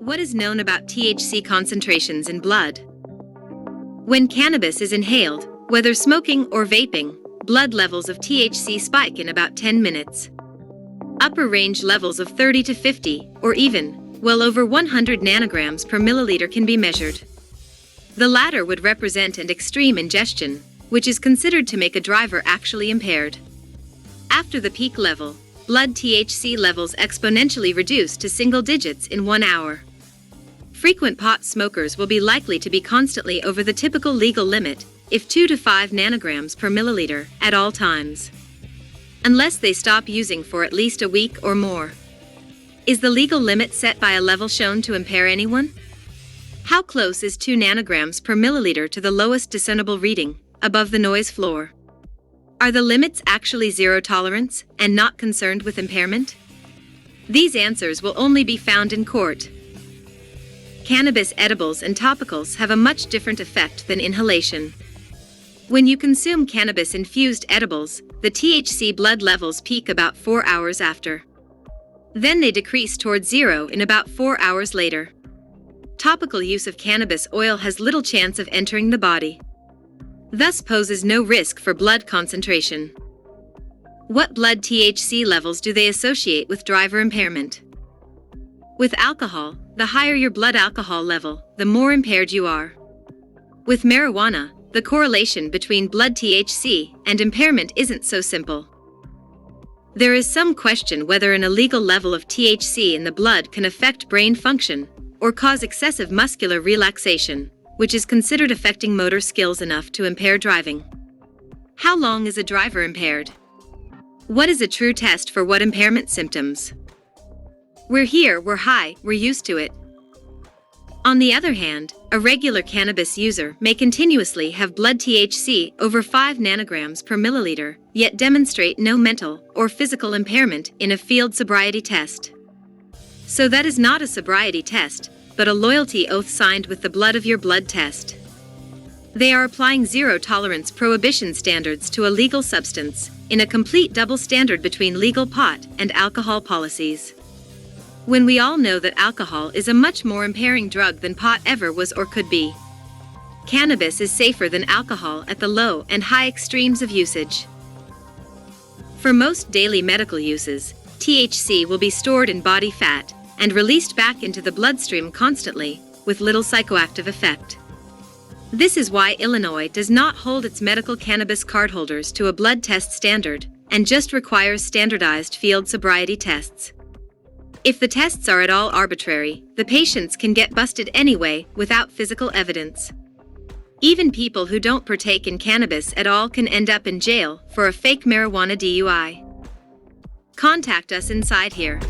What is known about THC concentrations in blood? When cannabis is inhaled, whether smoking or vaping, blood levels of THC spike in about 10 minutes. Upper range levels of 30 to 50, or even, well over 100 nanograms per milliliter can be measured. The latter would represent an extreme ingestion, which is considered to make a driver actually impaired. After the peak level, blood THC levels exponentially reduce to single digits in 1 hour. Frequent pot smokers will be likely to be constantly over the typical legal limit, if 2 to 5 nanograms per milliliter, at all times. Unless they stop using for at least a week or more. Is the legal limit set by a level shown to impair anyone? How close is 2 nanograms per milliliter to the lowest discernible reading, above the noise floor? Are the limits actually zero tolerance, and not concerned with impairment? These answers will only be found in court. Cannabis edibles and topicals have a much different effect than inhalation. When you consume cannabis-infused edibles, the THC blood levels peak about 4 hours after. Then they decrease towards zero in about 4 hours later. Topical use of cannabis oil has little chance of entering the body, thus poses no risk for blood concentration. What blood THC levels do they associate with driver impairment? With alcohol, the higher your blood alcohol level, the more impaired you are. With marijuana, the correlation between blood THC and impairment isn't so simple. There is some question whether an illegal level of THC in the blood can affect brain function or cause excessive muscular relaxation, which is considered affecting motor skills enough to impair driving. How long is a driver impaired? What is a true test for what impairment symptoms? We're here, we're high, we're used to it. On the other hand, a regular cannabis user may continuously have blood THC over 5 nanograms per milliliter, yet demonstrate no mental or physical impairment in a field sobriety test. So that is not a sobriety test, but a loyalty oath signed with the blood of your blood test. They are applying zero tolerance prohibition standards to a legal substance, in a complete double standard between legal pot and alcohol policies. When we all know that alcohol is a much more impairing drug than pot ever was or could be. Cannabis is safer than alcohol at the low and high extremes of usage. For most daily medical uses, THC will be stored in body fat and released back into the bloodstream constantly, with little psychoactive effect. This is why Illinois does not hold its medical cannabis cardholders to a blood test standard, and just requires standardized field sobriety tests. If the tests are at all arbitrary, the patients can get busted anyway without physical evidence. Even people who don't partake in cannabis at all can end up in jail for a fake marijuana DUI. Contact us inside here.